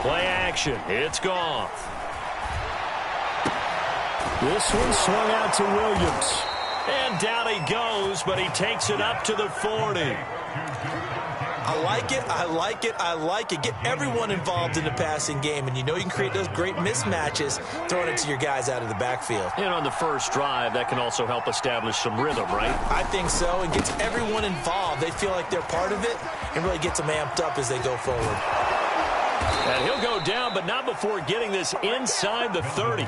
Play action. It's Goff. This one swung out to Williams. And down he goes, but he takes it up to the 40. I like it, I like it, I like it. Get everyone involved in the passing game, and you know you can create those great mismatches throwing it to your guys out of the backfield. And on the first drive, that can also help establish some rhythm, right? I think so, and gets everyone involved. They feel like they're part of it and really gets them amped up as they go forward. And he'll go down, but not before getting this inside the 30.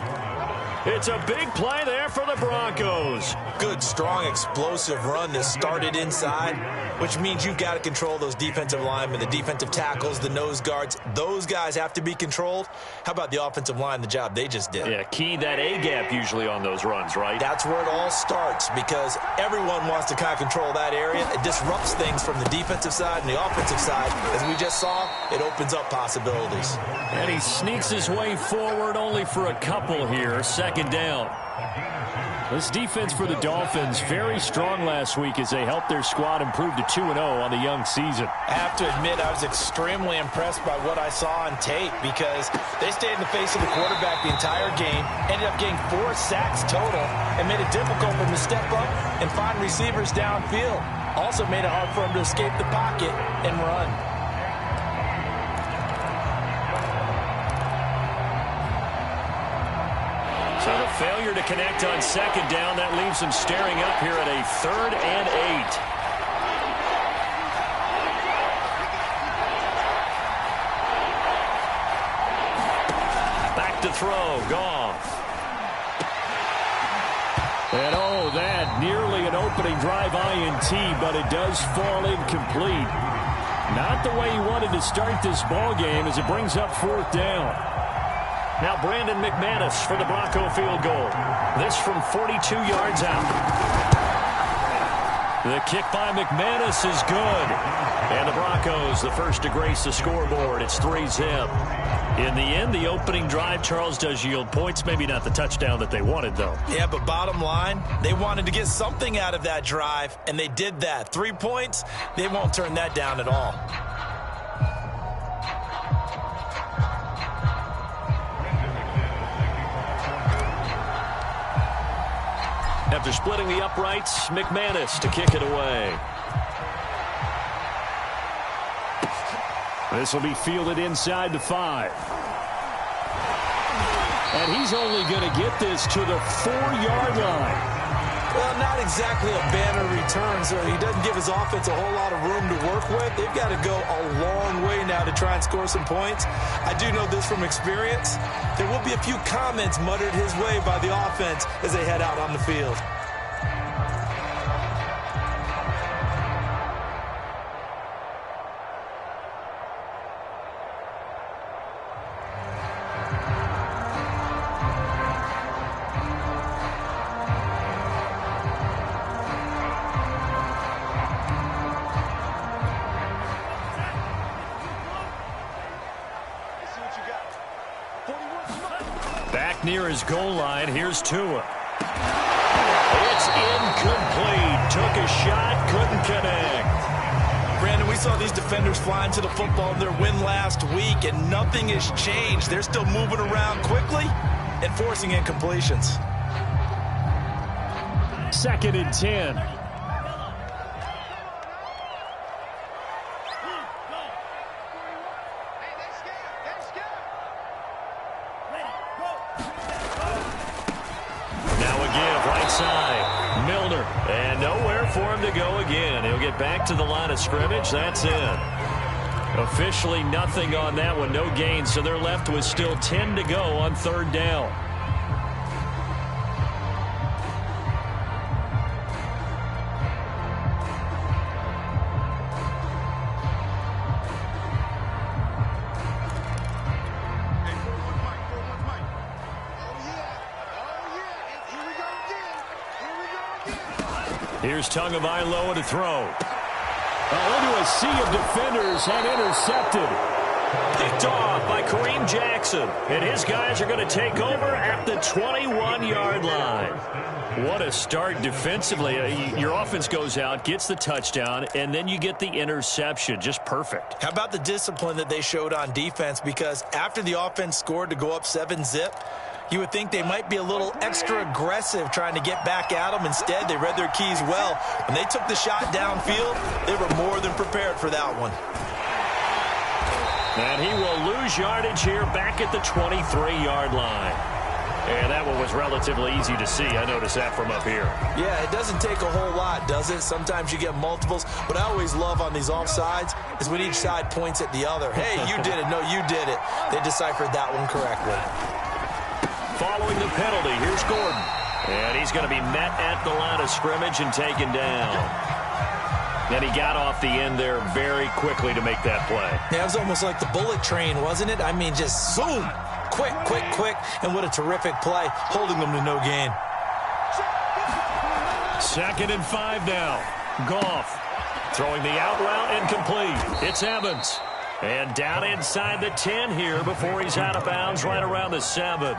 It's a big play there for the Broncos. Good, strong, explosive run that started inside, which means you've got to control those defensive linemen, the defensive tackles, the nose guards. Those guys have to be controlled. How about the offensive line, the job they just did? Yeah, key that A-gap usually on those runs, right? That's where it all starts because everyone wants to kind of control that area. It disrupts things from the defensive side and the offensive side. As we just saw, it opens up possibilities. And he sneaks his way forward only for a couple here. Second down. This defense for the Dolphins, very strong last week as they helped their squad improve to 2-0 on the young season. I have to admit, I was extremely impressed by what I saw on tape because they stayed in the face of the quarterback the entire game, ended up getting 4 sacks total, and made it difficult for him to step up and find receivers downfield. Also made it hard for him to escape the pocket and run. So the failure to connect on second down, that leaves them staring up here at a 3rd and 8. Back to throw, Goff. And oh, that nearly an opening drive INT, but it does fall incomplete. Not the way he wanted to start this ball game as it brings up 4th down. Now Brandon McManus for the Bronco field goal. This from 42 yards out. The kick by McManus is good. And the Broncos, the first to grace the scoreboard. It's 3-zip. In the end, the opening drive, Charles, does yield points. Maybe not the touchdown that they wanted, though. Yeah, but bottom line, they wanted to get something out of that drive, and they did that. 3 points, they won't turn that down at all. After splitting the uprights, McManus to kick it away. This will be fielded inside the 5. And he's only going to get this to the 4-yard line. Well, not exactly a banner return, so he doesn't give his offense a whole lot of room to work with. They've got to go a long way now to try and score some points. I do know this from experience. There will be a few comments muttered his way by the offense as they head out on the field. Back near his goal line, here's Tua. It's incomplete. Took a shot, couldn't connect. Brandon, we saw these defenders flying to the football in their win last week, and nothing has changed. They're still moving around quickly and forcing incompletions. 2nd and 10. And nowhere for him to go again. He'll get back to the line of scrimmage. That's it. Officially nothing on that one. No gain, so they're left with still 10 to go on 3rd down. Here's Tagovailoa to throw. Into a sea of defenders and intercepted. Picked off by Kareem Jackson. And his guys are going to take over at the 21-yard line. What a start defensively. Your offense goes out, gets the touchdown, and then you get the interception. Just perfect. How about the discipline that they showed on defense? Because after the offense scored to go up 7-zip, you would think they might be a little extra aggressive trying to get back at them. Instead, they read their keys well. When they took the shot downfield, they were more than prepared for that one. And he will lose yardage here back at the 23-yard line. And that one was relatively easy to see. I noticed that from up here. Yeah, it doesn't take a whole lot, does it? Sometimes you get multiples. What I always love on these offsides is when each side points at the other. Hey, you did it. No, you did it. They deciphered that one correctly. Following the penalty, here's Gordon. And he's going to be met at the line of scrimmage and taken down. And he got off the end there very quickly to make that play. Yeah, it was almost like the bullet train, wasn't it? I mean, just zoom. Quick, quick, quick. And what a terrific play, holding them to no gain. 2nd and 5 now. Goff throwing the out route incomplete. It's Evans. And down inside the 10 here before he's out of bounds right around the 7.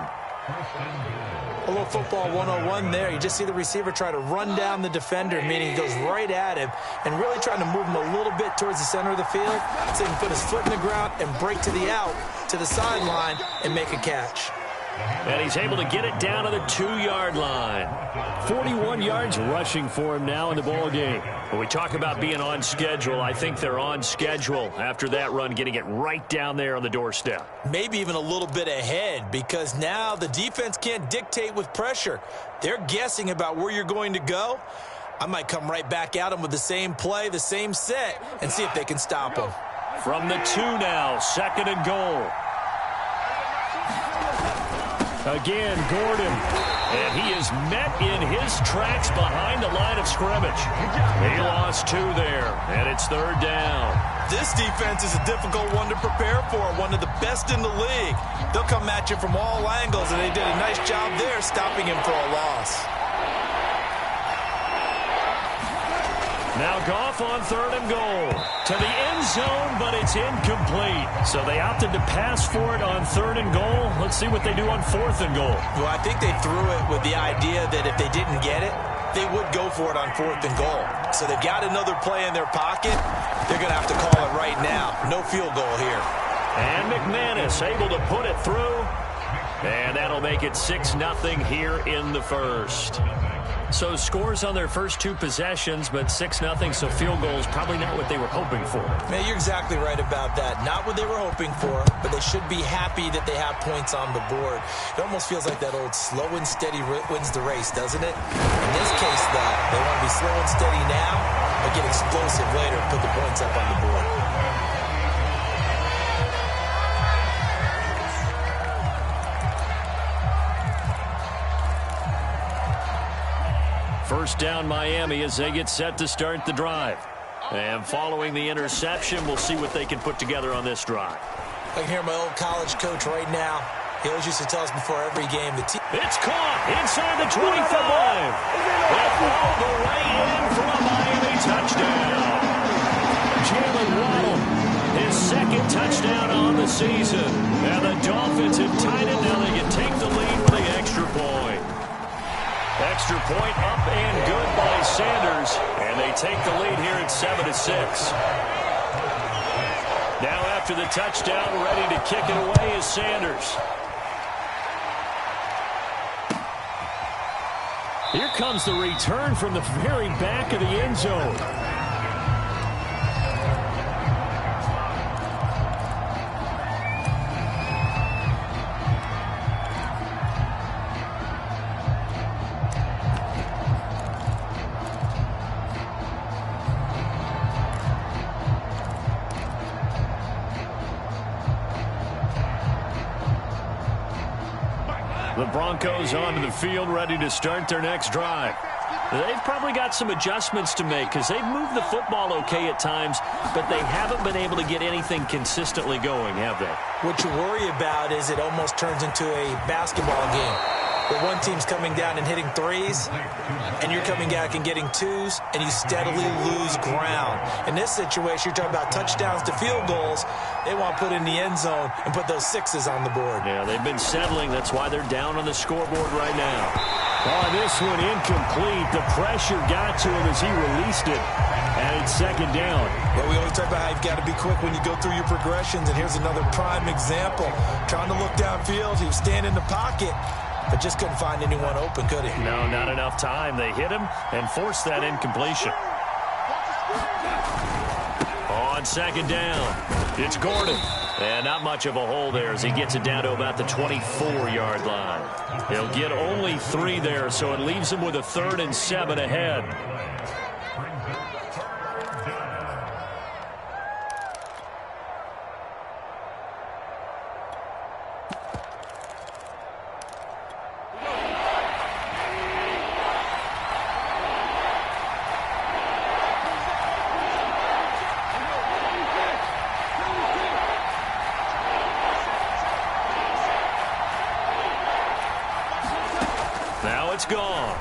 A little football 101 there. You just see the receiver try to run down the defender, meaning he goes right at him and really trying to move him a little bit towards the center of the field so he can put his foot in the ground and break to the out, to the sideline, and make a catch. And he's able to get it down to the 2-yard line. 41 yards rushing for him now in the ball game. When we talk about being on schedule, I think they're on schedule after that run, getting it right down there on the doorstep. Maybe even a little bit ahead, because now the defense can't dictate with pressure. They're guessing about where you're going to go. I might come right back at them with the same play, the same set, and see if they can stop them. From the 2 now, 2nd and goal. Again, Gordon. And he is met in his tracks behind the line of scrimmage. He lost 2 there, and it's 3rd down. This defense is a difficult one to prepare for, one of the best in the league. They'll come at you from all angles, and they did a nice job there stopping him for a loss. Now Goff on 3rd and goal. To the end zone, but it's incomplete. So they opted to pass for it on 3rd and goal. Let's see what they do on 4th and goal. Well, I think they threw it with the idea that if they didn't get it, they would go for it on 4th and goal. So they've got another play in their pocket. They're going to have to call it right now. No field goal here. And McManus able to put it through. And that'll make it 6-0 here in the first. So scores on their first 2 possessions, but 6-0, so field goals probably not what they were hoping for. Man, you're exactly right about that. Not what they were hoping for, but they should be happy that they have points on the board. It almost feels like that old slow and steady wins the race, doesn't it? In this case, though, they want to be slow and steady now, but get explosive later and put the points up on the board. First down Miami as they get set to start the drive. And following the interception, we'll see what they can put together on this drive. I can hear my old college coach right now. He always used to tell us before every game. It's caught inside the 25. That ball the way in for a Miami touchdown. Jalen Waddle, his 2nd touchdown on the season. And the Dolphins have tied it. Now they can take the lead with the extra point. Extra point up and good by Sanders. And they take the lead here at 7-6. Now after the touchdown, ready to kick it away is Sanders. Here comes the return from the very back of the end zone. The Broncos onto the field, ready to start their next drive. They've probably got some adjustments to make because they've moved the football okay at times, but they haven't been able to get anything consistently going, have they? What you worry about is it almost turns into a basketball game. where one team's coming down and hitting threes, and you're coming back and getting twos, and you steadily lose ground. In this situation, you're talking about touchdowns to field goals. They want to put in the end zone and put those sixes on the board. Yeah, they've been settling. That's why they're down on the scoreboard right now. Oh, this one incomplete. The pressure got to him as he released it. And it's second down. Yeah, we always talk about how you've got to be quick when you go through your progressions, and here's another prime example. Trying to look downfield, he was standing in the pocket, but just couldn't find anyone open, could he? No, not enough time. They hit him and forced that incompletion. On second down, it's Gordon. And not much of a hole there as he gets it down to about the 24-yard line. He'll get only 3 there, so it leaves him with a 3rd and 7 ahead. Now it's gone.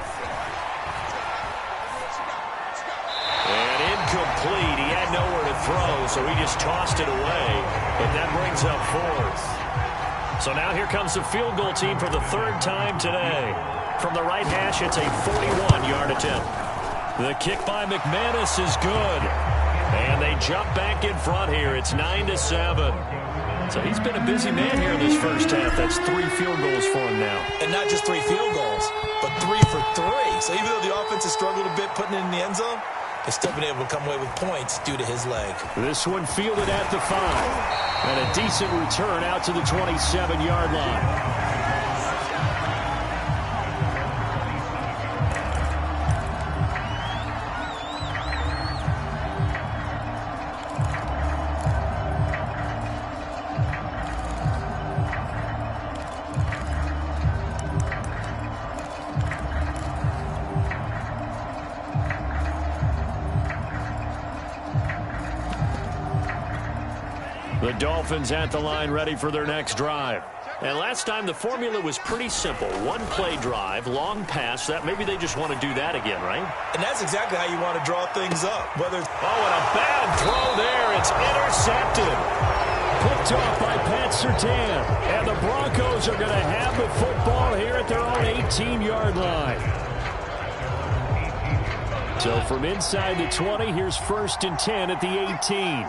And incomplete. He had nowhere to throw, so he just tossed it away. But that brings up 4th. So now here comes the field goal team for the 3rd time today. From the right hash, it's a 41-yard attempt. The kick by McManus is good. And they jump back in front here. It's 9-7. So he's been a busy man here in this first half. That's 3 field goals for him now. And not just 3 field goals, but 3 for 3. So even though the offense has struggled a bit putting it in the end zone, they've still been able to come away with points due to his leg. This one fielded at the 5. And a decent return out to the 27-yard line. The Dolphins at the line ready for their next drive. And last time the formula was pretty simple. 1-play drive, long pass. That maybe they just want to do that again, right? And that's exactly how you want to draw things up. Whether it's and a bad throw there. It's intercepted. Picked off by Pat Surtain. And the Broncos are going to have the football here at their own 18-yard line. So from inside the 20, here's 1st and 10 at the 18.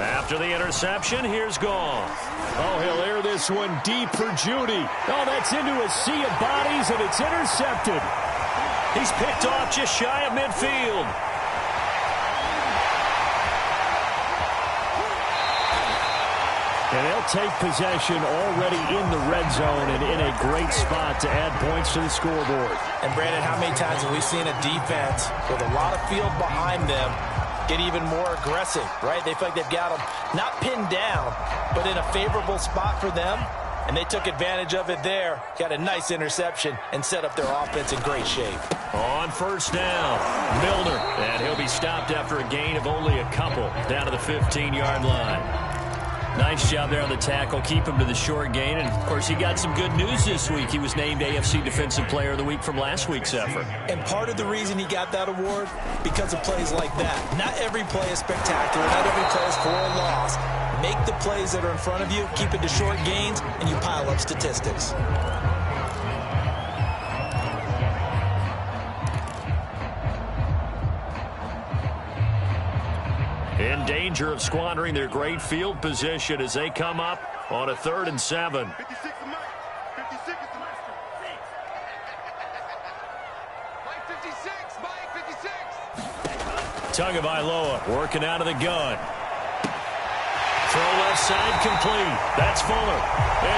After the interception, here's Goff. Oh, he'll air this one deep for Judy. Oh, that's into a sea of bodies, and it's intercepted. He's picked off just shy of midfield. And they'll take possession already in the red zone and in a great spot to add points to the scoreboard. And, Brandon, how many times have we seen a defense with a lot of field behind them get even more aggressive, right? They feel like they've got them not pinned down, but in a favorable spot for them, and they took advantage of it there. Got a nice interception and set up their offense in great shape. On 1st down, Milner, and he'll be stopped after a gain of only a couple down to the 15-yard line. Nice job there on the tackle. Keep him to the short gain. And, of course, he got some good news this week. He was named AFC Defensive Player of the Week from last week's effort. And part of the reason he got that award, because of plays like that. Not every play is spectacular. Not every play is for a loss. Make the plays that are in front of you, keep it to short gains, and you pile up statistics. In danger of squandering their great field position as they come up on a 3rd and 7. Tagovailoa working out of the gun. Throw left side complete. That's Fuller.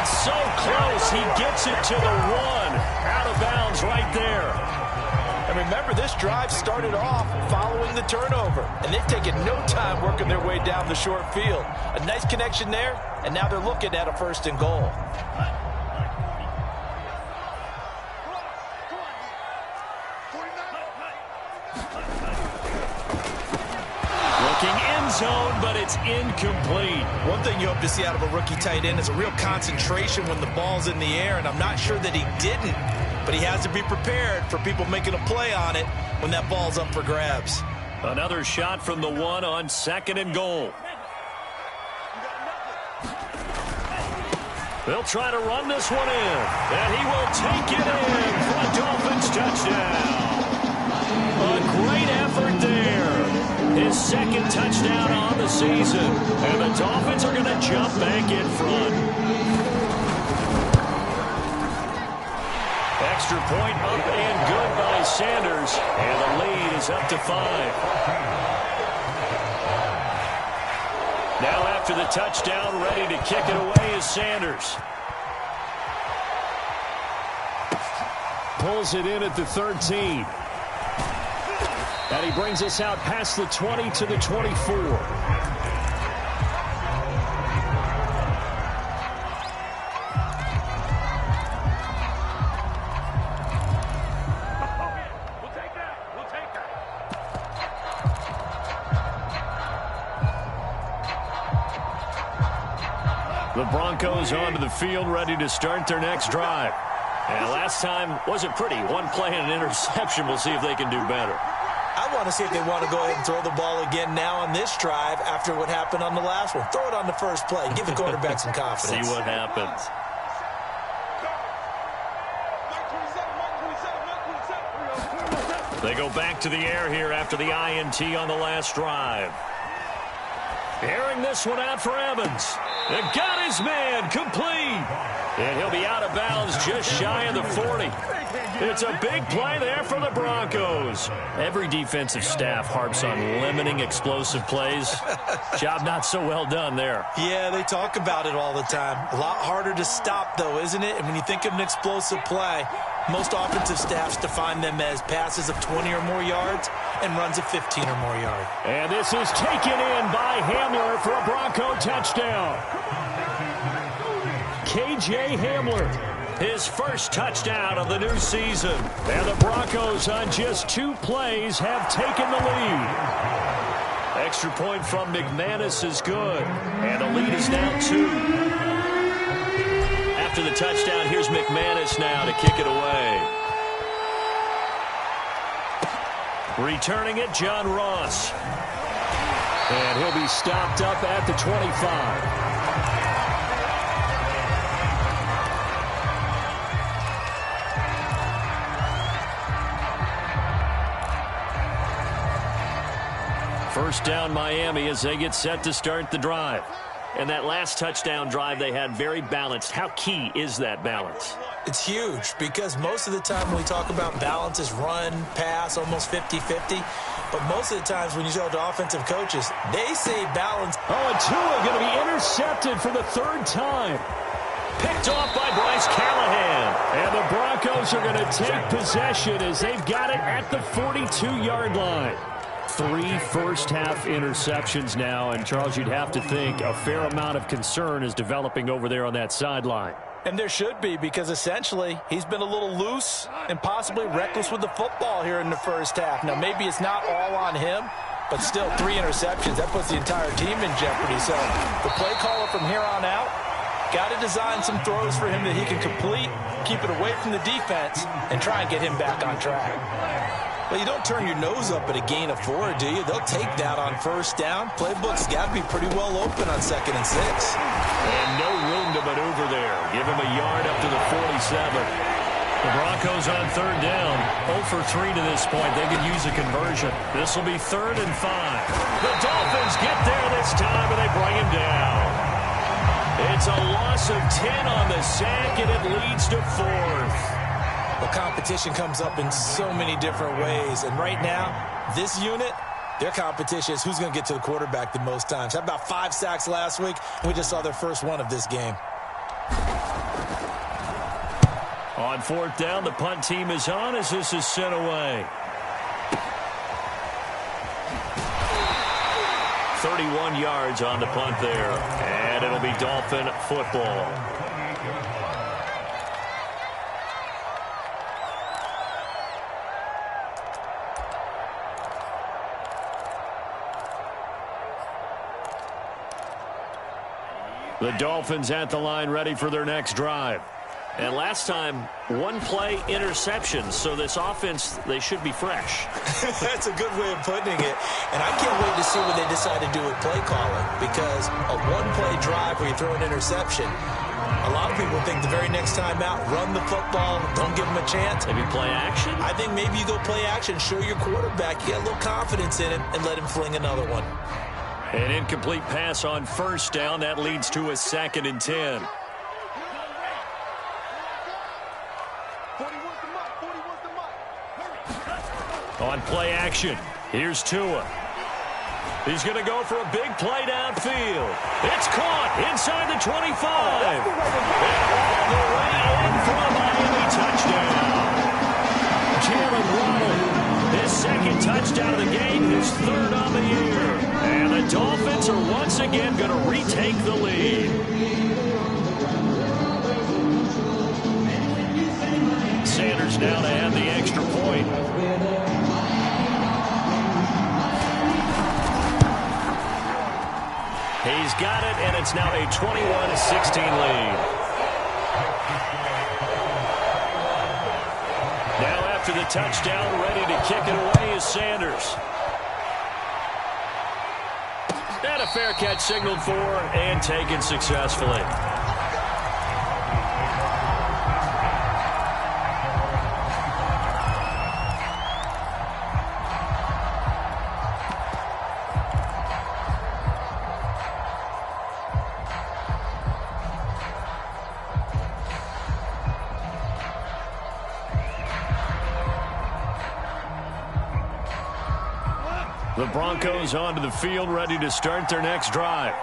It's so close. He gets it to the 1. Out of bounds right there. And remember, this drive started off following the turnover. And they've taken no time working their way down the short field. A nice connection there, and now they're looking at a 1st and goal. Looking in zone, but it's incomplete. One thing you hope to see out of a rookie tight end is a real concentration when the ball's in the air, and I'm not sure that he didn't, but he has to be prepared for people making a play on it when that ball's up for grabs. Another shot from the one on 2nd and goal. They'll try to run this one in, and he will take it in for a Dolphins touchdown. A great effort there. His 2nd touchdown on the season, and the Dolphins are going to jump back in front. Extra point up and good by Sanders, and the lead is up to 5. Now after the touchdown, ready to kick it away is Sanders. Pulls it in at the 13. And he brings us out past the 20 to the 24. The Broncos onto the field, ready to start their next drive. And last time wasn't pretty. One play and an interception. We'll see if they can do better. I want to see if they want to go ahead and throw the ball again now on this drive after what happened on the last one. Throw it on the first play. Give the quarterback some confidence. See what happens. They go back to the air here after the INT on the last drive. Airing this one out for Evans. They got his man complete. And he'll be out of bounds just shy of the 40. It's a big play there for the Broncos. Every defensive staff harps on limiting explosive plays. Job not so well done there. Yeah, they talk about it all the time. A lot harder to stop, though, isn't it? And when you think of an explosive play, most offensive staffs define them as passes of 20 or more yards and runs of 15 or more yards. And this is taken in by Hamler for a Bronco touchdown. K.J. Hamler. His first touchdown of the new season. And the Broncos on just 2 plays have taken the lead. Extra point from McManus is good. And the lead is now 2. After the touchdown, here's McManus now to kick it away. Returning it, John Ross. And he'll be stopped up at the 25. First down Miami as they get set to start the drive. And that last touchdown drive they had very balanced. How key is that balance? It's huge because most of the time when we talk about balance is run, pass, almost 50-50. But most of the times when you go to offensive coaches, they say balance. Oh, and Tua going to be intercepted for the 3rd time. Picked off by Bryce Callahan. And the Broncos are going to take possession as they've got it at the 42-yard line. 3 first-half interceptions now, and Charles, you'd have to think a fair amount of concern is developing over there on that sideline. And there should be, because essentially he's been a little loose and possibly reckless with the football here in the first half. Now, maybe it's not all on him, but still 3 interceptions. That puts the entire team in jeopardy. So the play caller from here on out got to design some throws for him that he can complete, keep it away from the defense, and try and get him back on track. Well, you don't turn your nose up at a gain of 4, do you? They'll take that on first down. Playbook's got to be pretty well open on 2nd and 6. And no room to maneuver there. Give him a yard up to the 47. The Broncos on 3rd down. 0 for 3 to this point. They could use a conversion. This will be 3rd and 5. The Dolphins get there this time, and they bring him down. It's a loss of 10 on the sack, and it leads to 4th. Well, competition comes up in so many different ways. And right now, this unit, their competition is who's going to get to the quarterback the most times. How about 5 sacks last week? We just saw their first one of this game. On 4th down, the punt team is on as this is sent away. 31 yards on the punt there. And it'll be Dolphin football. The Dolphins at the line ready for their next drive. And last time, one play interception. So this offense, they should be fresh. That's a good way of putting it. And I can't wait to see what they decide to do with play calling. Because a one-play drive where you throw an interception, a lot of people think the very next time out, run the football, don't give them a chance. Maybe play action? I think maybe you go play action, show your quarterback, you get a little confidence in him, and let him fling another one. An incomplete pass on first down. That leads to a 2nd and 10. On play action, here's Tua. He's going to go for a big play downfield. It's caught inside the 25. And all the way in for a Miami touchdown. Jalen Waddle, his 2nd touchdown of the game, his 3rd on the year. And the Dolphins are once again going to retake the lead. Sanders now to add the extra point. He's got it, and it's now a 21-16 lead. Now after the touchdown, ready to kick it away is Sanders. And a fair catch signaled for and taken successfully. The Broncos onto the field, ready to start their next drive.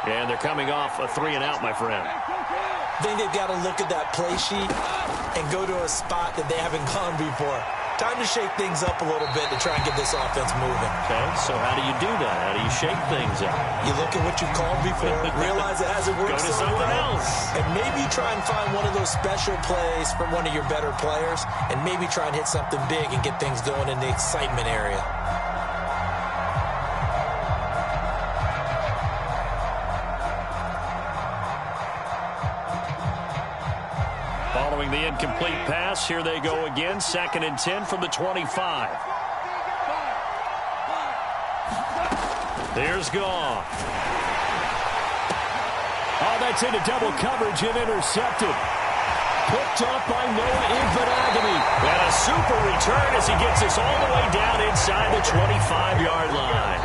And they're coming off a 3-and-out, my friend. I think they've got to look at that play sheet and go to a spot that they haven't gone before. Time to shake things up a little bit to try and get this offense moving. Okay, so how do you do that? How do you shake things up? You look at what you called before, realize it hasn't worked so something well, else. and maybe try and find one of those special plays from one of your better players, and maybe try and hit something big and get things going in the excitement area. Following the incomplete pass, here they go again. 2nd and 10 from the 25. Here's Goff. Oh, that's into double coverage and intercepted. Picked up by Noah Infinagamy. And a super return as he gets this all the way down inside the 25-yard line.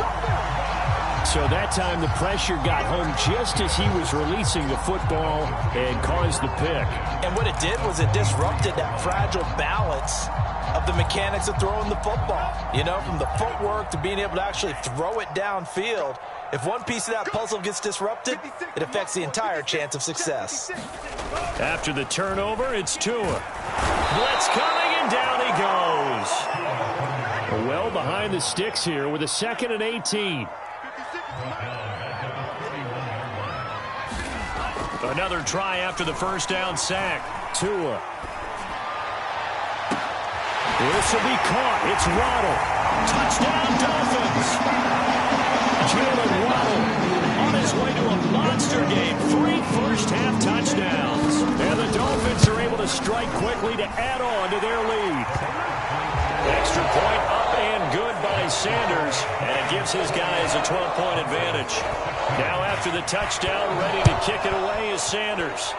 So that time the pressure got home just as he was releasing the football and caused the pick. And what it did was it disrupted that fragile balance of the mechanics of throwing the football. You know, from the footwork to being able to actually throw it downfield. If one piece of that puzzle gets disrupted, it affects the entire chance of success. After the turnover, it's Tua. Blitz coming, and down he goes. Well behind the sticks here with a 2nd and 18. Another try after the first down sack. Tua. This will be caught. It's Waddle. Touchdown, Dolphins. Jalen Waddle on his way to a monster game. 3 first-half touchdowns. And the Dolphins are able to strike quickly to add on to their lead. Extra point up and good by Sanders. And it gives his guys a 12-point advantage. Now after the touchdown, ready to kick it away is Sanders.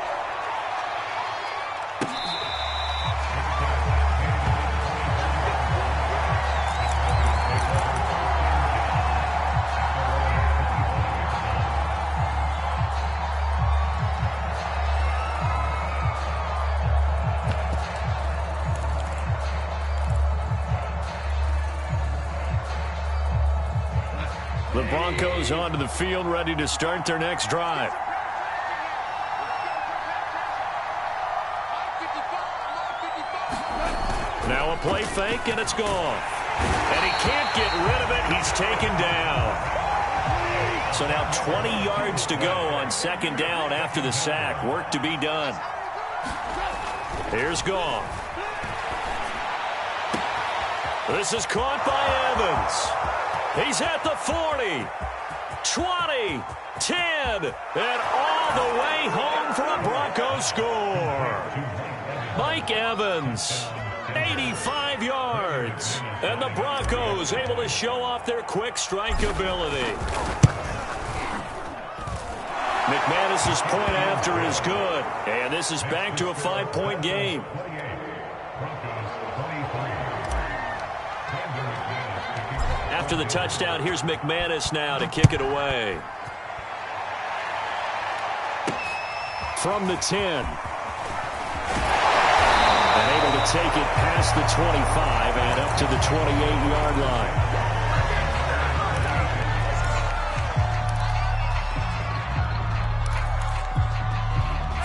The Broncos onto the field, ready to start their next drive. Now a play fake, and it's gone. And he can't get rid of it. He's taken down. So now 20 yards to go on 2nd down after the sack. Work to be done. Here's Goff. This is caught by Evans. He's at the 40. 20, 10, and all the way home for a Broncos score. Mike Evans, 85 yards, and the Broncos able to show off their quick strike ability. McManus's point after is good, and this is back to a 5-point game. After the touchdown, here's McManus now to kick it away. From the 10. And able to take it past the 25 and up to the 28-yard line.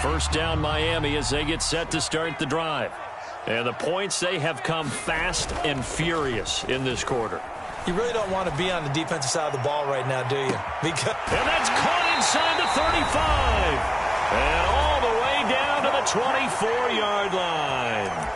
First down Miami as they get set to start the drive. And the points, they have come fast and furious in this quarter. You really don't want to be on the defensive side of the ball right now, do you? And that's caught inside the 35. And all the way down to the 24-yard line.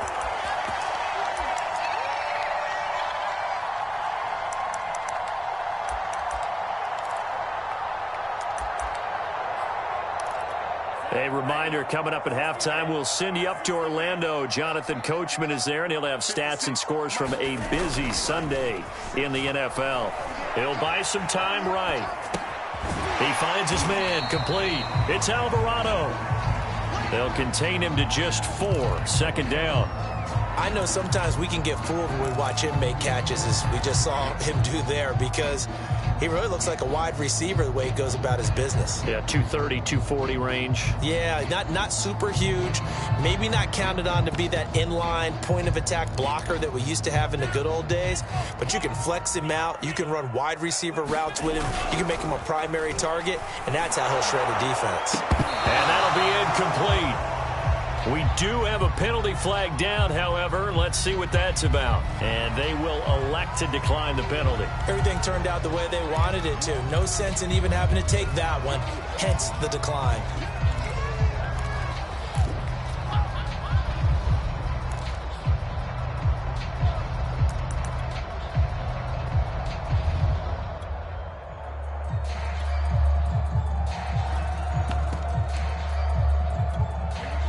A reminder, coming up at halftime, we'll send you up to Orlando. Jonathan Coachman is there, and he'll have stats and scores from a busy Sunday in the NFL. He'll buy some time right. He finds his man, complete. It's Alvarado. They'll contain him to just 4, second down. I know sometimes we can get fooled when we watch him make catches, as we just saw him do there, because he really looks like a wide receiver the way he goes about his business. Yeah, 230, 240 range. Yeah, not super huge. Maybe not counted on to be that inline point-of-attack blocker that we used to have in the good old days. But you can flex him out. You can run wide receiver routes with him. You can make him a primary target, and that's how he'll shred a defense. And that'll be incomplete. We do have a penalty flag down, however. Let's see what that's about. And they will elect to decline the penalty. Everything turned out the way they wanted it to. No sense in even having to take that one, hence the decline.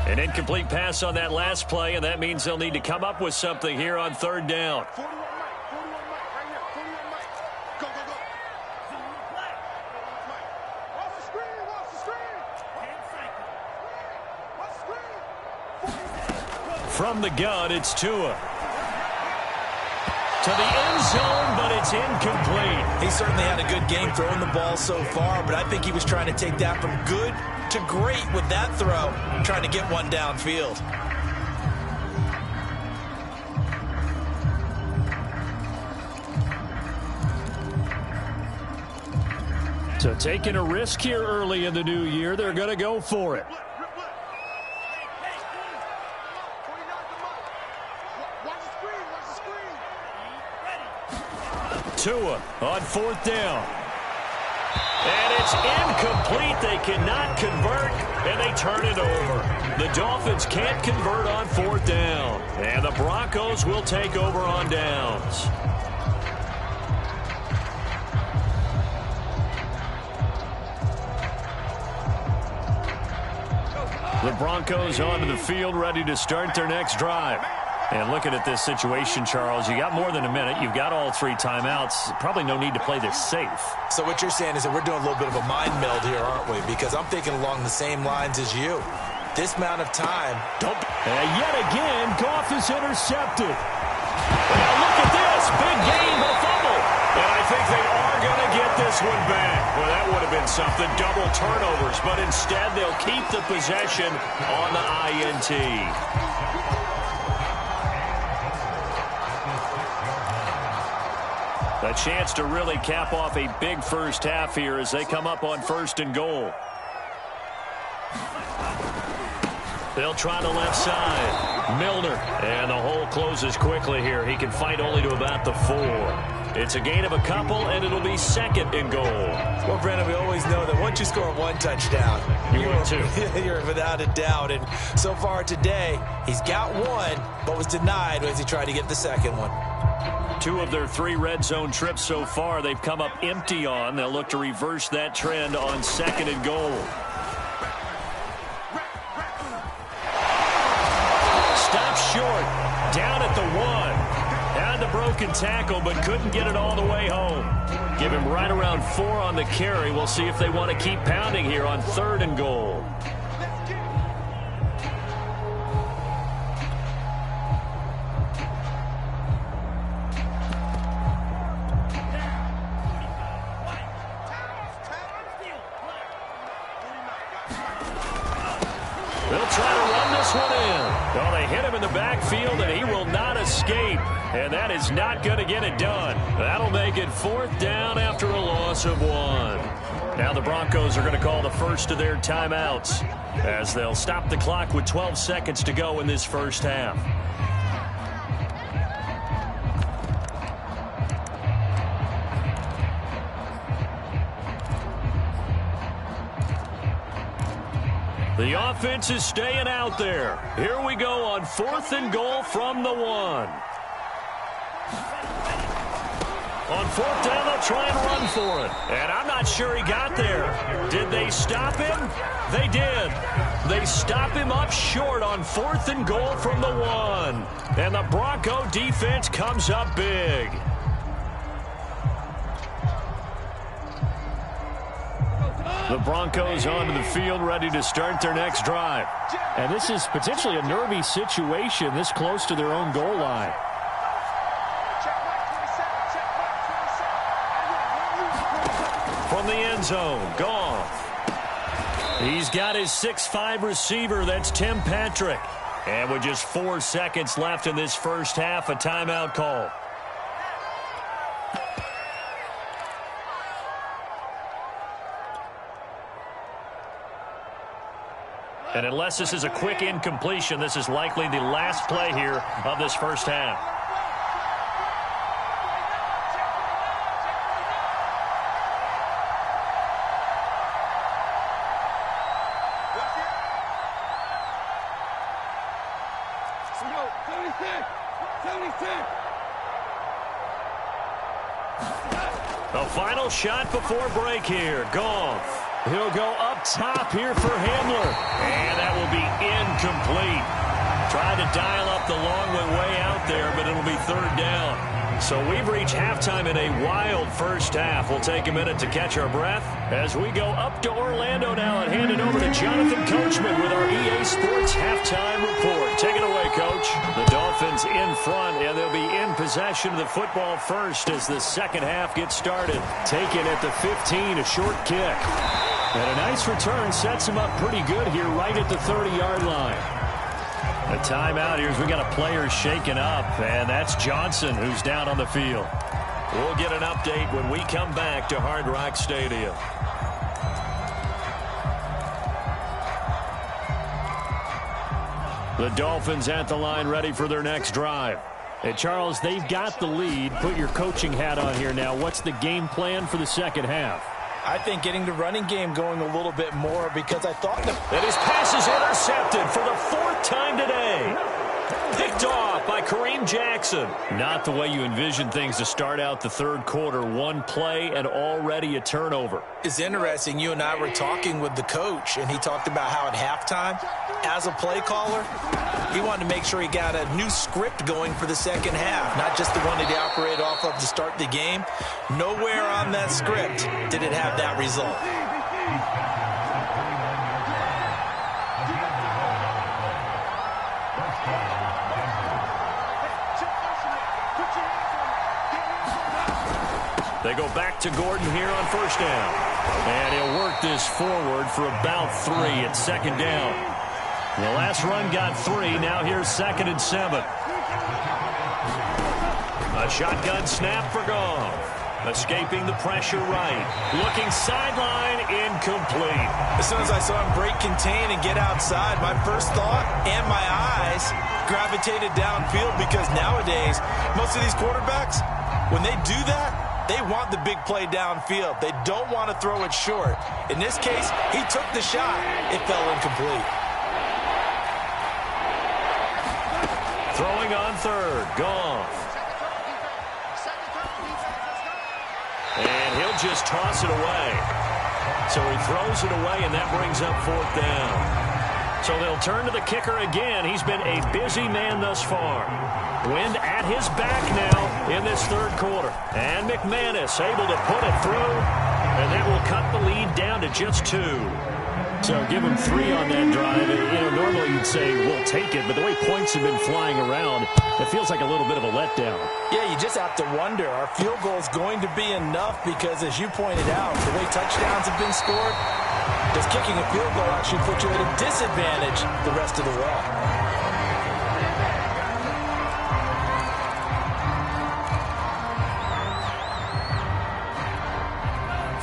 An incomplete pass on that last play, and that means they'll need to come up with something here on third down. From the gun, it's Tua. To the end zone, but it's incomplete. He certainly had a good game throwing the ball so far, but I think he was trying to take that from good to great with that throw, trying to get one downfield. So taking a risk here early in the new year, they're going to go for it. Tua on fourth down. And it's incomplete. They cannot convert, and they turn it over. The Dolphins can't convert on fourth down. And the Broncos will take over on downs. The Broncos onto the field, ready to start their next drive. And looking at this situation, Charles, you got more than a minute. You've got all 3 timeouts. Probably no need to play this safe. So what you're saying is that we're doing a little bit of a mind meld here, aren't we? Because I'm thinking along the same lines as you. This amount of time, don't... And yet again, Goff is intercepted. Now look at this. Big gain, a fumble. And I think they are going to get this one back. Well, that would have been something. Double turnovers. But instead, they'll keep the possession on the INT. A chance to really cap off a big first half here as they come up on 1st and goal. They'll try the left side. Milner. And the hole closes quickly here. He can fight only to about the 4. It's a gain of a couple, and it'll be 2nd and goal. Well, Brandon, we always know that once you score 1 touchdown, you're without a doubt. And so far today, he's got 1, but was denied as he tried to get the 2nd one. 2 of their 3 red zone trips so far, they've come up empty on. They'll look to reverse that trend on 2nd and goal. Stop short, down at the 1. Had the broken tackle, but couldn't get it all the way home. Give him right around 4 on the carry. We'll see if they want to keep pounding here on 3rd and goal. They'll try to run this one in. Well, they hit him in the backfield, and he will not escape. And that is not going to get it done. That'll make it 4th down after a loss of 1. Now the Broncos are going to call the first of their timeouts as they'll stop the clock with 12 seconds to go in this first half. The offense is staying out there. Here we go on 4th and goal from the 1. On 4th down, they'll try and run for it. And I'm not sure he got there. Did they stop him? They did. They stop him up short on 4th and goal from the 1. And the Bronco defense comes up big. The Broncos onto the field, ready to start their next drive. And this is potentially a nervy situation this close to their own goal line. From the end zone, Goff. He's got his 6'5 receiver. That's Tim Patrick. And with just 4 seconds left in this first half, a timeout call. And unless this is a quick incompletion, this is likely the last play here of this first half. The final shot before break here. Goff. He'll go up top here for Hamler. And that will be incomplete. Tried to dial up the long way out there, but it'll be 3rd down. So we've reached halftime in a wild first half. We'll take a minute to catch our breath as we go up to Orlando now and hand it over to Jonathan Coachman with our EA Sports halftime report. Take it away, Coach. The Dolphins in front, and they'll be in possession of the football first as the second half gets started. Taken at the 15, a short kick. And a nice return sets him up pretty good here right at the 30-yard line. A timeout here as we got a player shaken up, and that's Johnson who's down on the field. We'll get an update when we come back to Hard Rock Stadium. The Dolphins at the line ready for their next drive. And Charles, they've got the lead. Put your coaching hat on here now. What's the game plan for the second half? I think getting the running game going a little bit more because I thought that his pass is intercepted for the 4th time today. Picked off by Kareem Jackson. Not the way you envision things to start out the 3rd quarter. 1 play and already a turnover. It's interesting. You and I were talking with the coach, and he talked about how at halftime, as a play caller, he wanted to make sure he got a new script going for the second half, not just the one that he operated off of to start the game. Nowhere on that script did it have that result. They go back to Gordon here on 1st down. And he'll work this forward for about 3 at 2nd down. The last run got 3. Now here's 2nd and 7. A shotgun snap for Goff. Escaping the pressure right. Looking sideline, incomplete. As soon as I saw him break contain and get outside, my first thought and my eyes gravitated downfield, because nowadays, most of these quarterbacks, when they do that, they want the big play downfield. They don't want to throw it short. In this case, he took the shot. It fell incomplete. Throwing on third. Goff. And he'll just toss it away. So he throws it away, and that brings up fourth down. So they'll turn to the kicker again. He's been a busy man thus far. Wind at his back now in this third quarter. And McManus able to put it through. And that will cut the lead down to just 2. So give him 3 on that drive. Normally you'd say, we'll take it, but the way points have been flying around, it feels like a little bit of a letdown. Yeah, you just have to wonder, are field goals going to be enough? Because as you pointed out, the way touchdowns have been scored, does kicking a field goal actually put you at a disadvantage the rest of the way?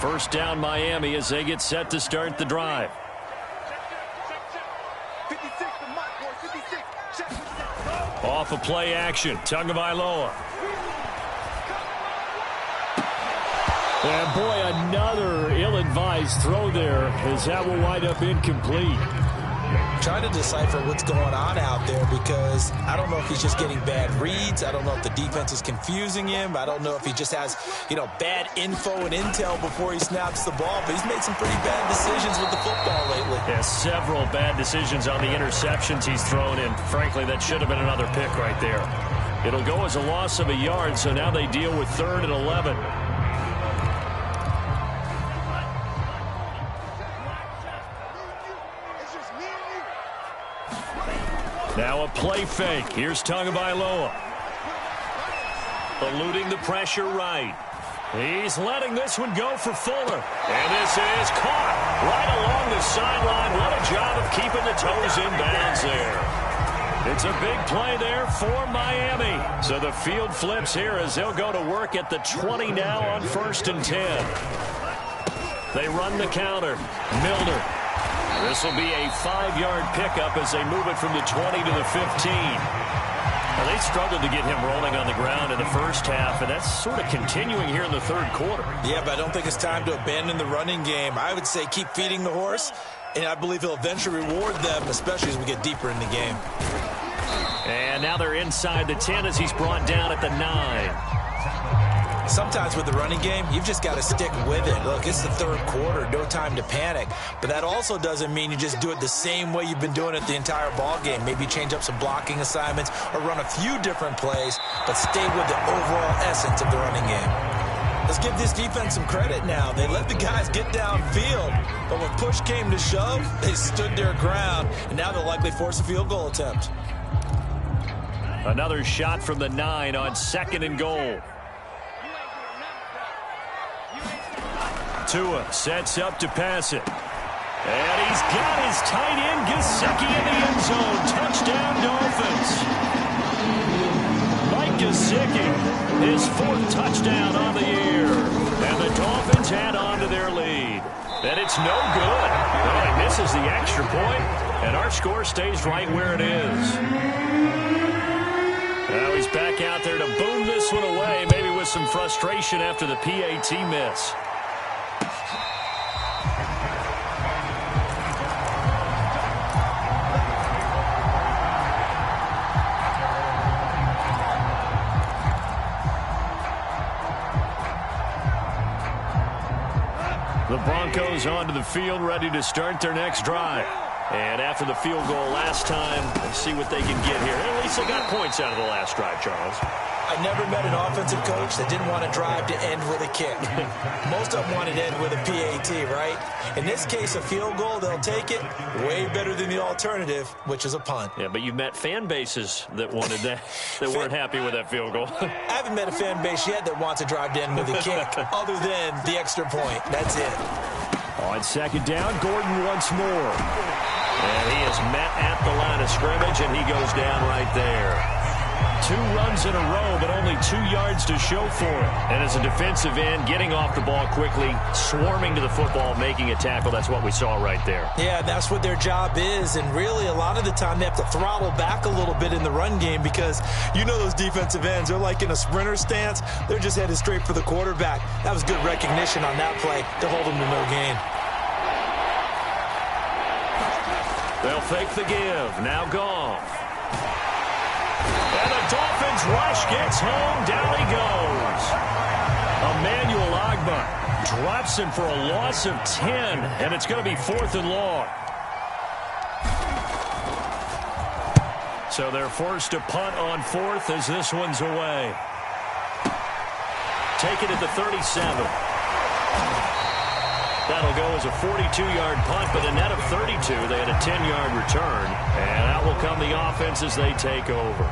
First down Miami as they get set to start the drive. Off a play action. Tagovailoa. And boy, another ill-advised throw there, as that will wind up incomplete. Trying to decipher what's going on out there, because I don't know if he's just getting bad reads. I don't know if the defense is confusing him. I don't know if he just has, bad info and intel before he snaps the ball. But he's made some pretty bad decisions with the football lately. Yeah, several bad decisions on the interceptions he's thrown in. Frankly, that should have been another pick right there. It'll go as a loss of a yard, so now they deal with 3rd and 11. Now a play fake. Here's Tagovailoa. Eluding the pressure right. He's letting this one go for Fuller. And this is caught right along the sideline. What a job of keeping the toes in bounds there. It's a big play there for Miami. So the field flips here as they'll go to work at the 20 now on 1st and 10. They run the counter. Milner. This will be a 5-yard pickup as they move it from the 20 to the 15. Now, they struggled to get him rolling on the ground in the first half, and that's sort of continuing here in the third quarter. Yeah, but I don't think it's time to abandon the running game. I would say keep feeding the horse, and I believe he'll eventually reward them, especially as we get deeper in the game. And now they're inside the 10 as he's brought down at the 9. Sometimes with the running game, you've just got to stick with it. Look, it's the third quarter, no time to panic. But that also doesn't mean you just do it the same way you've been doing it the entire ball game. Maybe change up some blocking assignments or run a few different plays, but stay with the overall essence of the running game. Let's give this defense some credit now. They let the guys get downfield, but when push came to shove, they stood their ground, and now they'll likely force a field goal attempt. Another shot from the 9 on 2nd and goal. Tua sets up to pass it. And he's got his tight end Gesicki in the end zone. Touchdown, Dolphins. Mike Gesicki, his 4th touchdown on the year. And the Dolphins add on to their lead. And it's no good. Well, he misses the extra point, and our score stays right where it is. Now he's back out there to boom this one away, maybe with some frustration after the PAT miss. The Broncos onto the field, ready to start their next drive. And after the field goal last time, let's see what they can get here. At least they got points out of the last drive, Charles. I never met an offensive coach that didn't want to drive to end with a kick. Most of them wanted to end with a PAT, right? In this case, a field goal, they'll take it. Way better than the alternative, which is a punt. Yeah, but you've met fan bases that wanted that, that weren't happy with that field goal. I haven't met a fan base yet that wants to drive to end with a kick, other than the extra point. That's it. On 2nd down, Gordon once more. And he is met at the line of scrimmage, and he goes down right there. 2 runs in a row, but only 2 yards to show for it. And as a defensive end, getting off the ball quickly, swarming to the football, making a tackle, that's what we saw right there. Yeah, that's what their job is. And really, a lot of the time, they have to throttle back a little bit in the run game because you know those defensive ends, they're like in a sprinter stance. They're just headed straight for the quarterback. That was good recognition on that play to hold them to no gain. They'll fake the give. Now Goff. And the Dolphins rush gets home. Down he goes. Emmanuel Ogbah drops him for a loss of 10, and it's going to be 4th and long. So they're forced to punt on 4th as this one's away. Take it at the 37. That'll go as a 42-yard punt, but a net of 32. They had a 10-yard return, and that will come the offense as they take over.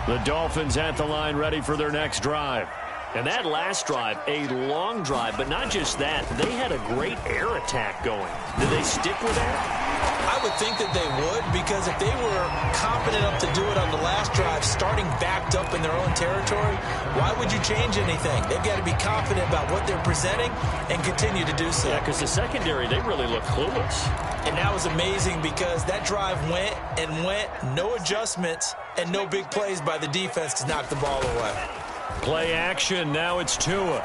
The Dolphins at the line ready for their next drive. And that last drive, a long drive, but not just that. They had a great air attack going. Did they stick with that? I would think that they would, because if they were confident enough to do it on the last drive, starting backed up in their own territory, why would you change anything? They've got to be confident about what they're presenting and continue to do so. Yeah, because the secondary, they really look clueless. And that was amazing because that drive went and went, no adjustments, and no big plays by the defense to knock the ball away. Play action, now it's Tua.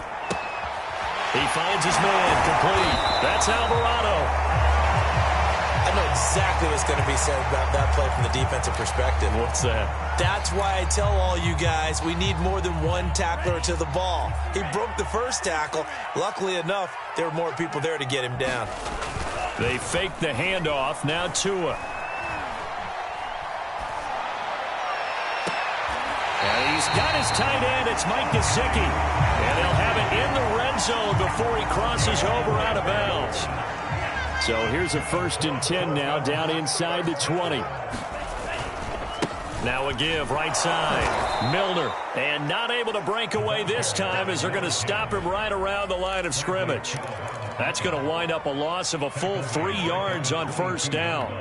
He finds his man, complete. That's Alvarado. I know exactly what's going to be said about that play from the defensive perspective. What's that? That's why I tell all you guys we need more than one tackler to the ball. He broke the first tackle. Luckily enough, there were more people there to get him down. They fake the handoff. Now Tua. And he's got his tight end. It's Mike Gesicki. And they'll have it in the red zone before he crosses over out of bounds. So here's a 1st and 10 now, down inside the 20. Now a give, right side. Milner, and not able to break away this time as they're going to stop him right around the line of scrimmage. That's going to wind up a loss of a full 3 yards on 1st down.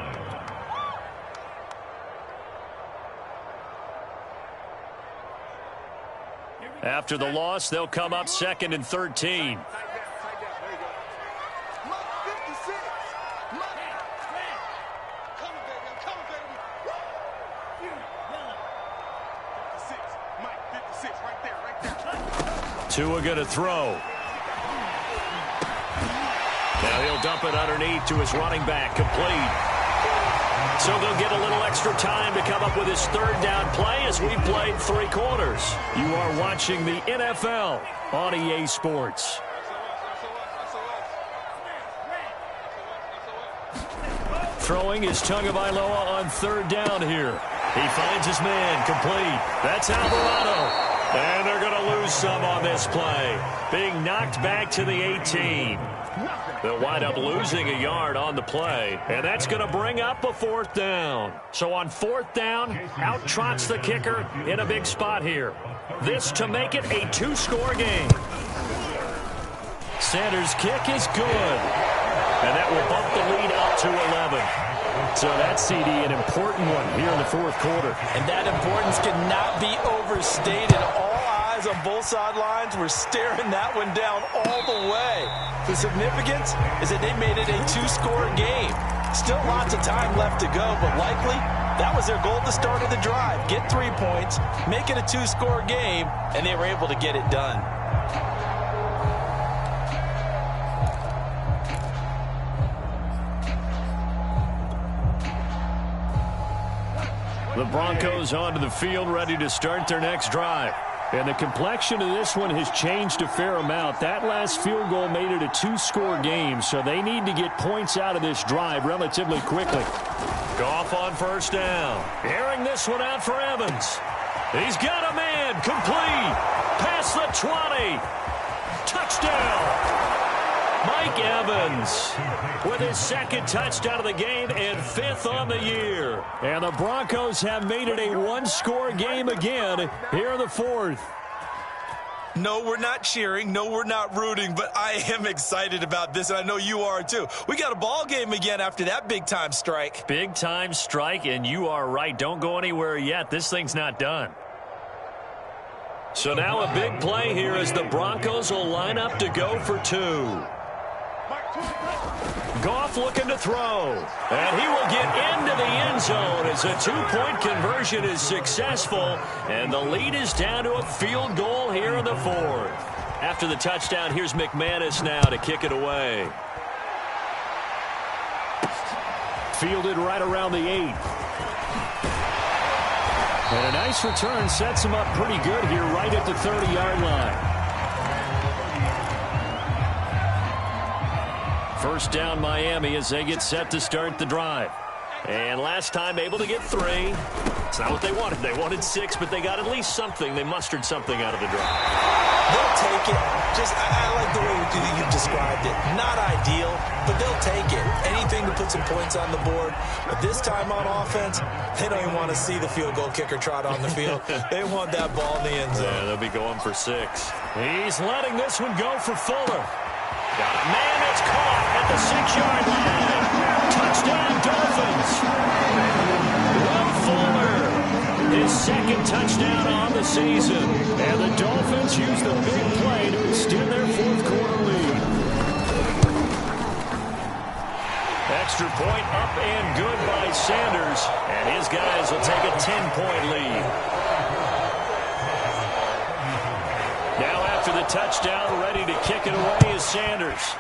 After the loss, they'll come up 2nd and 13. Tua going to throw. Now he'll dump it underneath to his running back, complete. So they'll get a little extra time to come up with his 3rd down play as we played 3 quarters. You are watching the NFL on EA Sports. Throwing is Tagovailoa on 3rd down here. He finds his man, complete. That's Alvarado. And they're going to lose some on this play. Being knocked back to the 18. They'll wind up losing a yard on the play. And that's going to bring up a 4th down. So on 4th down, out trots the kicker in a big spot here. This to make it a 2-score game. Sanders' kick is good. And that will bump the lead up to 11. So that CD, an important one here in the 4th quarter. And that importance cannot be overstated. All eyes on both sidelines were staring that one down all the way. The significance is that they made it a 2-score game. Still lots of time left to go, but likely that was their goal at the start of the drive. Get 3 points, make it a 2-score game, and they were able to get it done. The Broncos onto the field, ready to start their next drive. And the complexion of this one has changed a fair amount. That last field goal made it a 2-score game, so they need to get points out of this drive relatively quickly. Goff on 1st down. Airing this one out for Evans. He's got a man, complete. Past the 20. Touchdown. Mike Evans with his 2nd touchdown of the game and 5th on the year. And the Broncos have made it a 1-score game again here in the 4th. No, we're not cheering. No, we're not rooting, but I am excited about this, and I know you are too. We got a ball game again after that big-time strike. Big-time strike, and you are right. Don't go anywhere yet. This thing's not done. So now a big play here as the Broncos will line up to go for two. Goff looking to throw, and he will get into the end zone as a two-point conversion is successful, and the lead is down to a field goal here in the fourth. After the touchdown, here's McManus now to kick it away. Fielded right around the 8. And a nice return sets him up pretty good here right at the 30-yard line. First down Miami as they get set to start the drive. And last time able to get 3. It's not what they wanted. They wanted 6, but they got at least something. They mustered something out of the drive. They'll take it. I like the way you've described it. Not ideal, but they'll take it. Anything to put some points on the board. But this time on offense, they don't even want to see the field goal kicker trot on the field. They want that ball in the end zone. Yeah, they'll be going for 6. He's letting this one go for Fuller. Got a man that's caught at the 6-yard line. Touchdown, Dolphins. Will Fuller, his second touchdown on the season. And the Dolphins use the big play to extend their fourth-quarter lead. Extra point up and good by Sanders. And his guys will take a 10-point lead. Now after the touchdown, ready to kick it away is Sanders.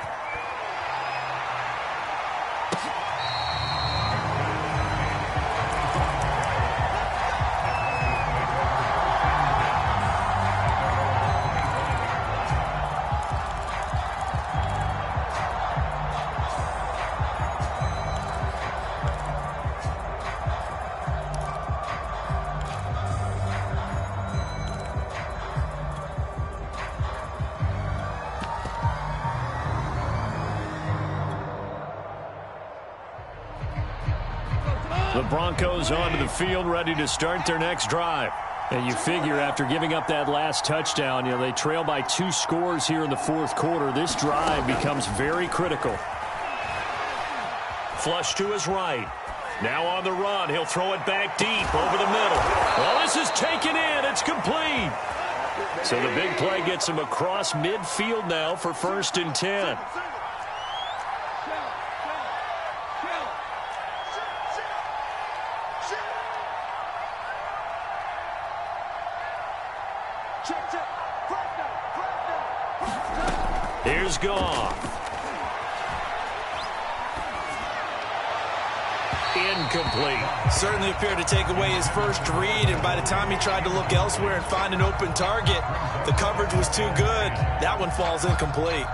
The Broncos onto the field ready to start their next drive. And you figure after giving up that last touchdown, they trail by 2 scores here in the fourth quarter. This drive becomes very critical. Flush to his right. Now on the run. He'll throw it back deep over the middle. Well, this is taken in. It's complete. So the big play gets him across midfield now for 1st and 10. Here's Goff. Incomplete. Certainly appeared to take away his first read, and by the time he tried to look elsewhere and find an open target, the coverage was too good. That one falls incomplete.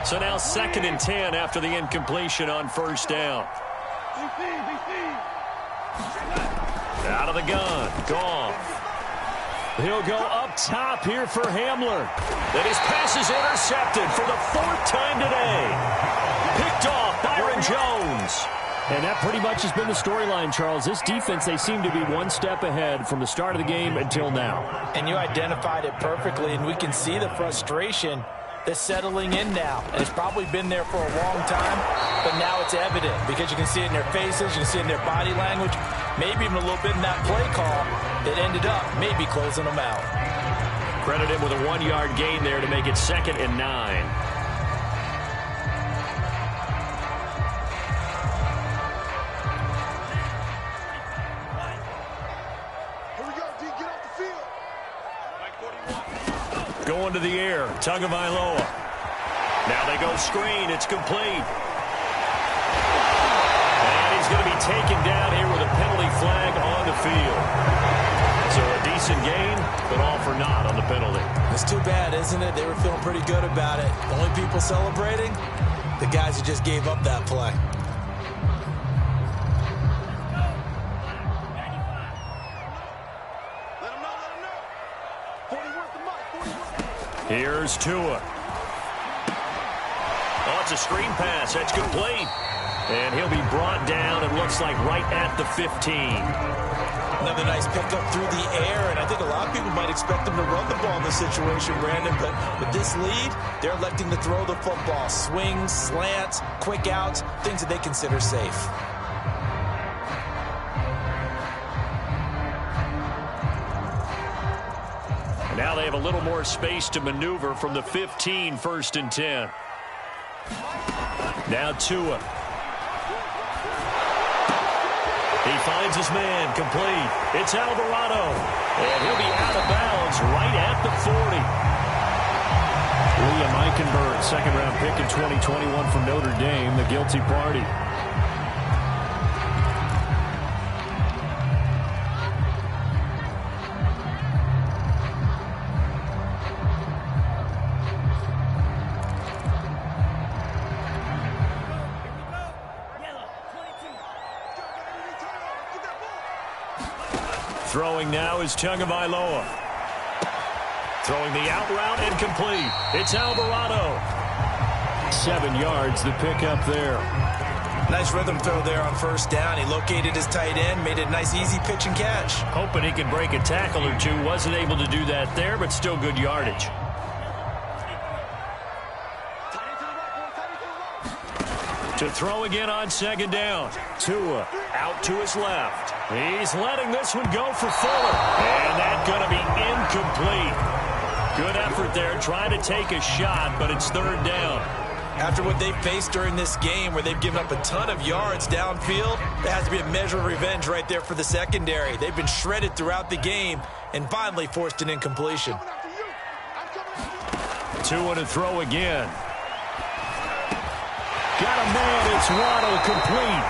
So now 2nd and 10 after the incompletion on 1st down. Out of the gun. Goff. He'll go up top here for Hamler. Then his pass is intercepted for the 4th time today. Picked off Byron Jones. And that pretty much has been the storyline, Charles. This defense, they seem to be one step ahead from the start of the game until now. And you identified it perfectly, and we can see the frustration that's settling in now. And it's probably been there for a long time, but now it's evident because you can see it in their faces, you can see it in their body language, maybe even a little bit in that play call that ended up maybe closing them out. Credit him with a 1-yard gain there to make it 2nd and 9. Going to the air, Tagovailoa. Now they go screen, it's complete. And he's going to be taken down here with a penalty flag on the field. So a decent gain, but all for naught on the penalty. It's too bad, isn't it? They were feeling pretty good about it. The only people celebrating, the guys who just gave up that play. Here's Tua. Oh, it's a screen pass. That's complete. And he'll be brought down, it looks like, right at the 15. Another nice pickup through the air, and I think a lot of people might expect them to run the ball in this situation, Brandon, but with this lead, they're electing to throw the football. Swings, slants, quick outs, things that they consider safe. And now they have a little more space to maneuver from the 15, 1st and 10. Now Tua. He finds his man, complete. It's Alvarado. And he'll be out of bounds right at the 40. Liam Eichenberg, second-round pick in 2021 from Notre Dame, the guilty party. Throwing now is Tagovailoa. Throwing the out route and complete. It's Alvarado. 7 yards, the pickup there. Nice rhythm throw there on 1st down. He located his tight end, made it a nice easy pitch and catch. Hoping he could break a tackle or two. Wasn't able to do that there, but still good yardage. To throw again on 2nd down. Tua out to his left. He's letting this one go for Fuller. And that's going to be incomplete. Good effort there, trying to take a shot, but it's 3rd down. After what they've faced during this game where they've given up a ton of yards downfield, there has to be a measure of revenge right there for the secondary. They've been shredded throughout the game and finally forced an incompletion. Tua to throw again. Got a man, it's Waddle, complete.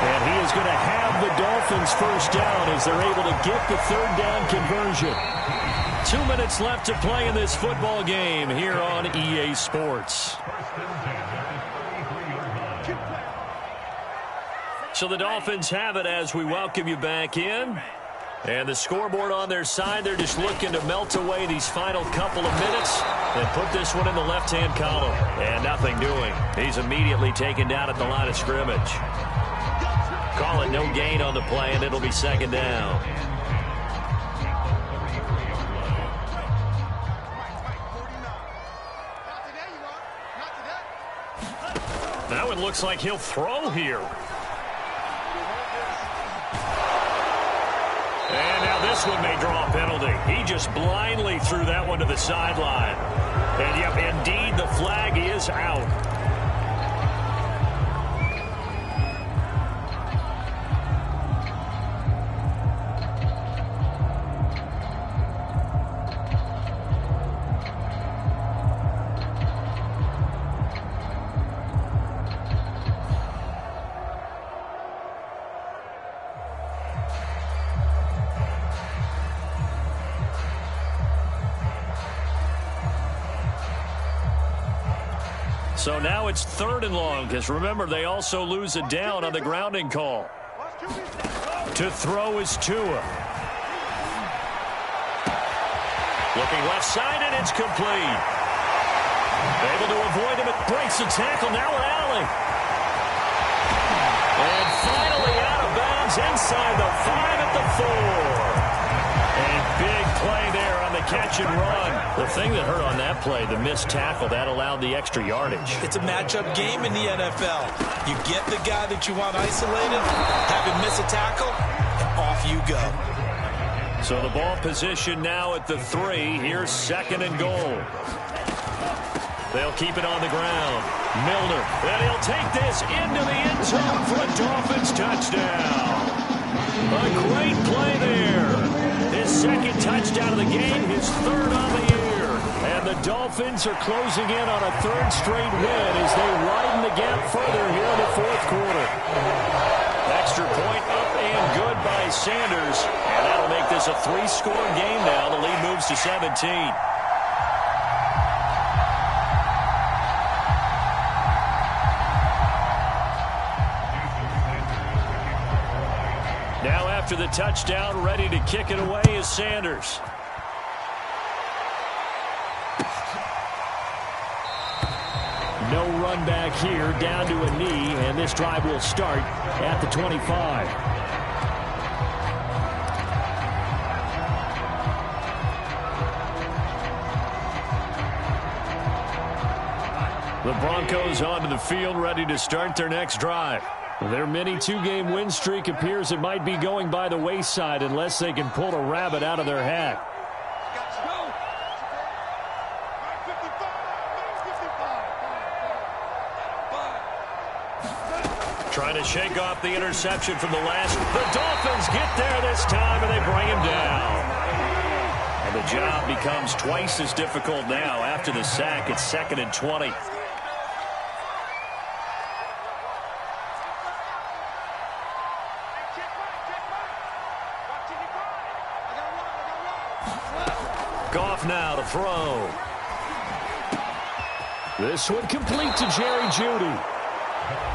And he is going to have the Dolphins 1st down as they're able to get the 3rd down conversion. 2 minutes left to play in this football game here on EA Sports. So the Dolphins have it as we welcome you back in. And the scoreboard on their side, they're just looking to melt away these final couple of minutes and put this one in the left-hand column. And nothing doing. He's immediately taken down at the line of scrimmage. Call it no gain on the play, and it'll be 2nd down. That one looks like he'll throw here. And now this one may draw a penalty. He just blindly threw that one to the sideline. And, yep, indeed, the flag is out. So now it's 3rd and long, because remember, they also lose a down on the grounding call. To throw is Tua. Looking left side, and it's complete. Able to avoid him. It breaks the tackle. Now Alley. And finally out of bounds inside the 5 at the 4. A big play there on the catch and run. The thing that hurt on that play, the missed tackle, that allowed the extra yardage. It's a matchup game in the NFL. You get the guy that you want isolated, have him miss a tackle, and off you go. So the ball position now at the 3. Here's 2nd and goal. They'll keep it on the ground. Milner, and he'll take this into the end zone for a Dolphins touchdown. A great play there. His 2nd touchdown of the game, his 3rd on the year. And the Dolphins are closing in on a 3rd straight win as they widen the gap further here in the 4th quarter. Extra point up and good by Sanders. And that'll make this a 3-score game now. The lead moves to 17. Now after the touchdown, ready to kick it away is Sanders. No run back here, down to a knee, and this drive will start at the 25. Broncos onto the field, ready to start their next drive. Their mini two-game win streak appears it might be going by the wayside unless they can pull a rabbit out of their hat. Trying to shake off the interception from the last. The Dolphins get there this time, and they bring him down. And the job becomes twice as difficult now. After the sack, it's 2nd and 20. Goff now to throw. This one complete to Jerry Jeudy.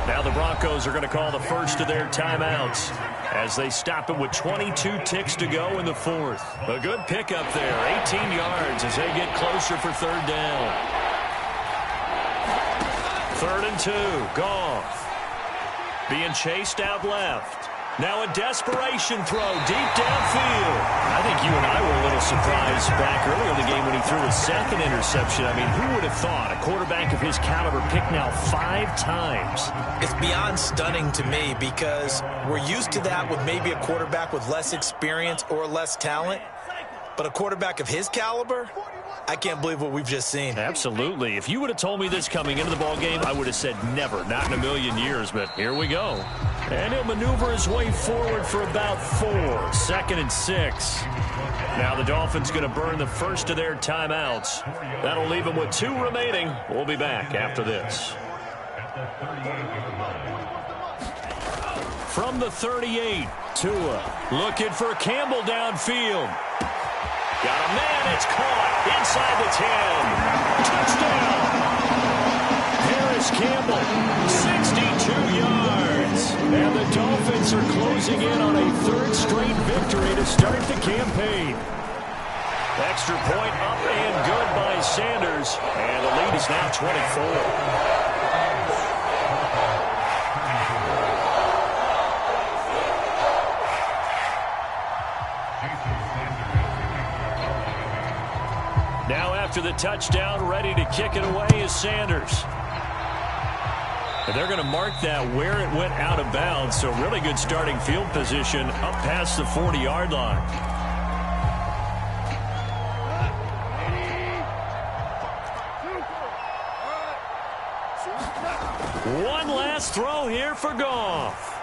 Now the Broncos are going to call the first of their timeouts as they stop it with 22 ticks to go in the fourth. A good pickup there, 18 yards as they get closer for 3rd down. 3rd and 2, Goff. Being chased out left. Now a desperation throw deep downfield. I think you and I were a little surprised back earlier in the game when he threw his 2nd interception. I mean, who would have thought a quarterback of his caliber picked now 5 times? It's beyond stunning to me because we're used to that with maybe a quarterback with less experience or less talent. But a quarterback of his caliber, I can't believe what we've just seen. Absolutely. If you would have told me this coming into the ball game, I would have said never, not in a million years. But here we go. And he'll maneuver his way forward for about 4. 2nd and 6. Now the Dolphins going to burn the first of their timeouts. That'll leave them with 2 remaining. We'll be back after this. From the 38, Tua looking for Campbell downfield. Got a man, it's caught inside the 10. Touchdown. Harris Campbell, 62 yards. And the Dolphins are closing in on a 3rd straight victory to start the campaign. Extra point up and good by Sanders. And the lead is now 24. Now after the touchdown, ready to kick it away is Sanders. And they're going to mark that where it went out of bounds. So really good starting field position up past the 40-yard line. One last throw here for Goff.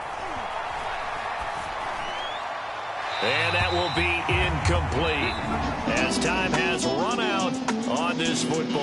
And that will be incomplete as time has run out on this football.